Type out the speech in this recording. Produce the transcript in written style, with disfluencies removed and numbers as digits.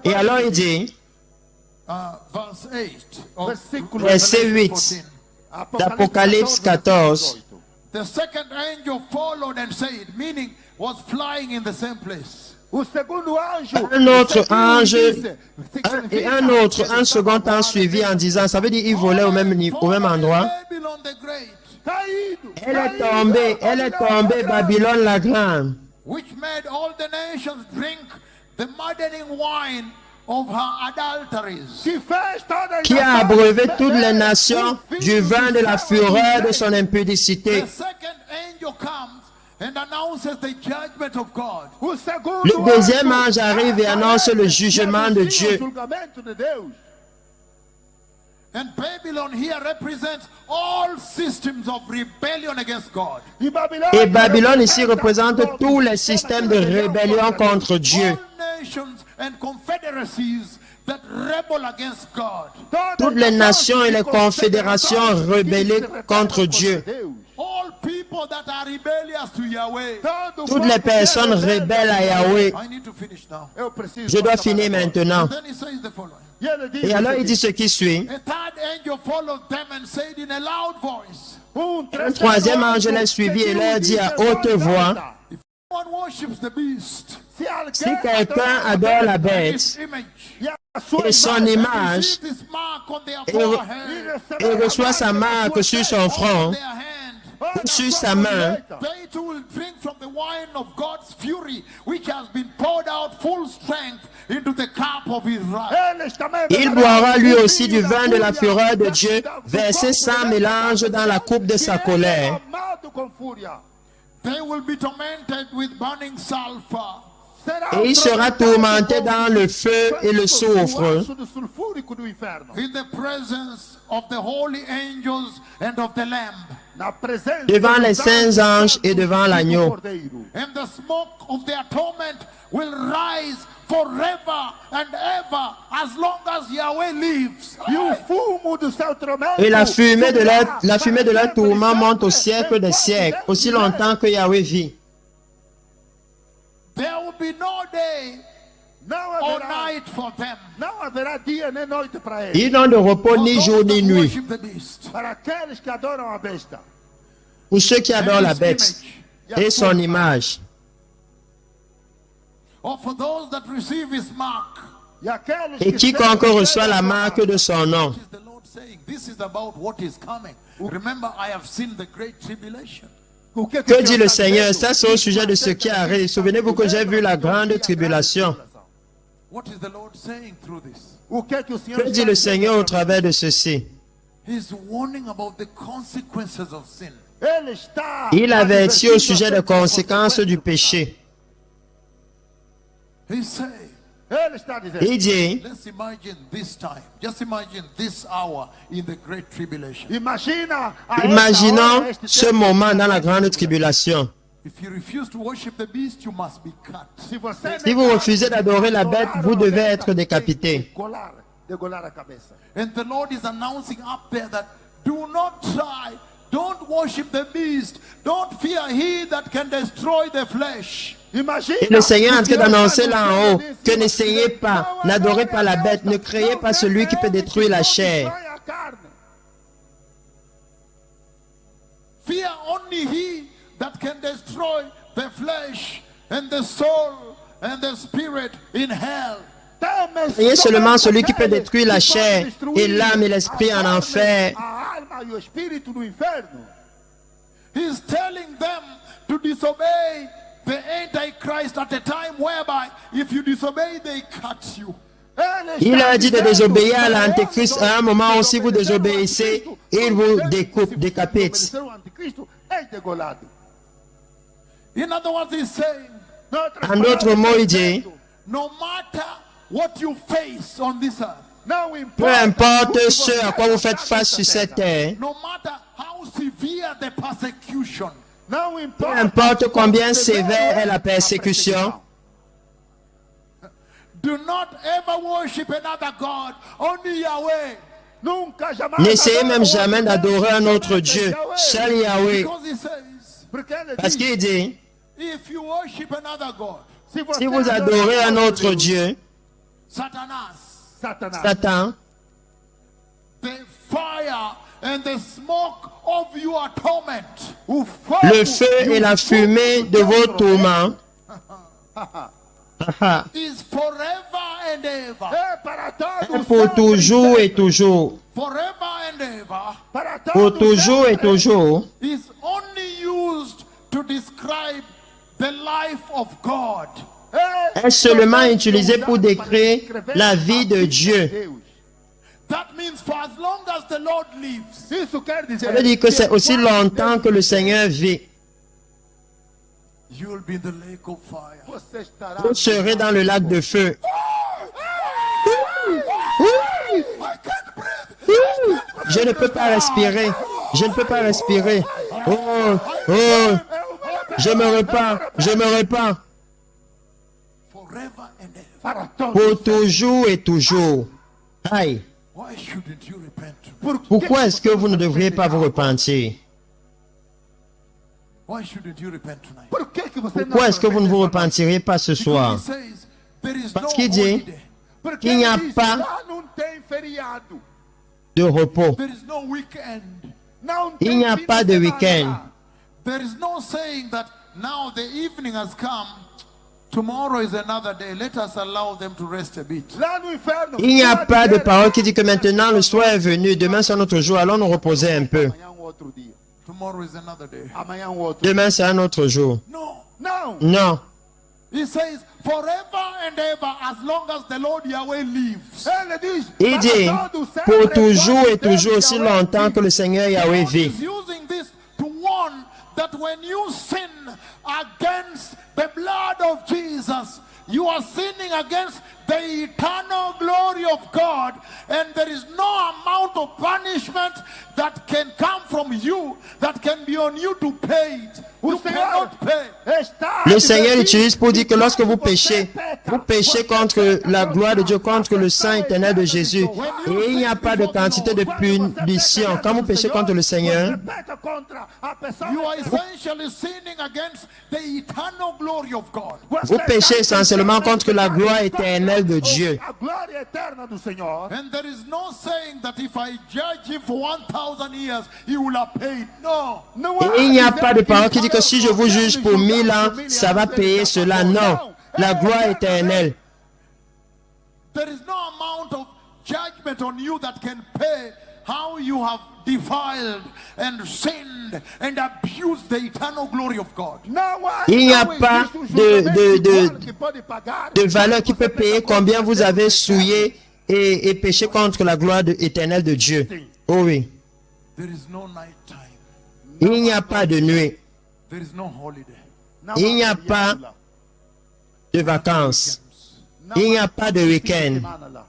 Et alors il dit, verset 8 d'Apocalypse 14, The second angel followed and said, meaning was flying in the same place. un second ange suivi en disant, ça veut dire il volait au même endroit. Elle est tombée, Babylone la grande, Which made all the nations drink the maddening wine of her adulteries. qui a abreuvé toutes les nations du vin de la fureur de son impudicité. The second angel comes and announces the judgment of God. Le deuxième ange arrive et annonce le jugement de Dieu. And Babylon here represents all systems of rebellion against God. Et Babylone ici représente tous les systèmes de rébellion contre Dieu. All nations and confederacies that rebel against God. Toutes les nations et les confédérations rebellées contre Dieu. All people that are rebellious to Yahweh. Toutes les personnes rebelles à Yahweh. I need to finish now. Je dois finir maintenant. Then he says the following. Et alors il dit ce qui suit. A third angel followed them and said in a loud voice, Un troisième ange les suivit et leur dit à haute voix, if anyone worships the beast, si quelqu'un adore la bête his image, et son image receive this mark on their forehead, et reçoit sa marque sur son front, their hand, ou sur sa main, they too will drink from the wine of God's fury, which has been poured out full strength into the cup of his wrath. il boira lui aussi du vin de la fureur de Dieu, versé sans mélange dans la coupe de sa colère. They will be tormented with burning sulfur. Et il sera tourmenté dans le feu et le soufre, In the presence of the holy angels and of the Lamb. devant les saints anges et devant l'agneau. And the smoke of their torment will rise forever and ever as long as Yahweh lives. Et la fumée de leur tourment monte au siècle des siècles, aussi longtemps que Yahweh vit. There will be no day or night for them. Ils n'ont de repos ni For jour those ni that nuit. worship the beast. Pour ceux qui adorent la bête et son image. Or for those that receive his mark. Et quiconque reçoit la marque de son nom. What is the Lord saying? This is about what is coming. Remember, I have seen the great tribulation. Que dit le Seigneur? Ça, c'est au sujet de ce qui arrive. Souvenez-vous que j'ai vu la grande tribulation. What is the Lord saying through this? Que dit le Seigneur au travers de ceci? He's warning about the consequences of sin. Il avertit au sujet des conséquences du péché. He's saying, Il dit, let's imagine this time. Just imagine this hour in the great tribulation. imaginons ce moment dans la grande tribulation. If you refuse to worship the beast, you must be cut. Si vous refusez d'adorer la bête, vous devez être décapité. And the Lord is announcing up there that do not try, don't worship the beast, don't fear he that can destroy the flesh. Et le Seigneur est en train d'annoncer là en haut que n'essayez pas, n'adorez pas la bête, ne créez pas celui qui peut détruire la chair. Fear only he that can destroy the flesh and the soul and the spirit in hell. Craignez seulement celui qui peut détruire la chair et l'âme et l'esprit en enfer. He's telling them to disobey the Antichrist at a time whereby if you disobey, they cut you. Il leur dit de désobéir à l'Antéchrist à un moment où si vous désobéissez, il vous découpe, décapite. In other words, he's saying, En d'autres mots, il dit, no matter what you face on this earth, peu importe ce à quoi vous faites face sur cette terre, no matter how severe the persecution, peu importe combien sévère est la persécution, do not ever worship another God, only Yahweh. n'essayez même jamais d'adorer un autre Dieu, seul Yahweh. Because he says, Parce qu'il dit, if you worship another God, Si vous adorez un autre Dieu, Satanas, Satan, the fire and the smoke of your torment le feu et la fumée de vos tourments is forever and ever. pour toujours et toujours, Forever and ever pour toujours et toujours, is only used to describe the life of God. est seulement utilisé pour décrire la vie de Dieu. That means for as long as the Lord lives, Isso quer Ça veut dire dizer que c'est aussi longtemps que le Seigneur vit. you will be in the lake of fire. você estará Vous serez dans le lac de feu. Je ne peux pas respirer. Je ne peux pas respirer. Oh, oh, je me repens, je me repens. Forever and ever. para todos. Pour toujours et toujours. Aïe. Why shouldn't you repent? Pourquoi est-ce que vous ne devriez pas vous repentir? Why shouldn't you repent tonight? Por que que você Pourquoi est-ce que vous ne vous repete? repentiriez pas ce soir? He says there is Parce no qu'il dit, holiday. Porque qu'il n'y a ele diz, pas lá não tem feriado. De repos. There is no weekend. Não Il tem n'y a fim pas de de semana week-end. lá. There is no saying that now the evening has come. Tomorrow is another day. Let us allow them to rest a bit. Lá no inferno. Il n'y a pode pas de dizer, parole qui dit que maintenant le soir est venu, demain c'est un autre jour, allons nous reposer un peu. Amanhã outro dia. Tomorrow is another day. Amanhã outro. Demain c'est un autre jour. No. Não. Non. He says forever and ever as long as the Lord Yahweh lives. Ele diz. Il para dit, todos sempre, pour toujours et enquanto Deus toujours, aussi Yahweh longtemps que le Seigneur Yahweh God vit. is using this to warn that when you sin against the blood of Jesus, you are sinning against the eternal glory of God, and there is no amount of punishment that can come from you that can be on you to pay it. You O Senhor cannot pay. está Le Seigneur dizendo utilise pour dire que lorsque vous você péchez, peca, vous péchez contre la gloire de Dieu, contre le Saint éternel de Jésus. Et il n'y a pas de quantité de punition. Quand vous péchez contre le Seigneur, você peca contra a pessoa You are eterna. essentially sinning against the eternal glory of God. vous péchez essentiellement contre la gloire éternelle de Dieu. A glória eterna do Senhor. And there is no saying that if I judge him for 1,000 years, he will have paid. No. Não Et il n'y a pas de parole qui dit que si je vous juge pour 1000 ans, ça va payer cela. Non. La gloire éternelle. There is no amount of judgment on you that can pay how you have defiled and sinned and abused the eternal glory of God. Não há, Il n'y a não pas existe julgamento que pode pagar de valeur qui peut payer combien vous avez souillé et péché contre la gloire éternelle de Dieu. Oh oui. There is no night time. Il n'y a pas de nuit. There is no holiday. Não Il n'y há a pas feriado lá. de vacances. Não Il n'y há a pas de fim de week-end. semana lá.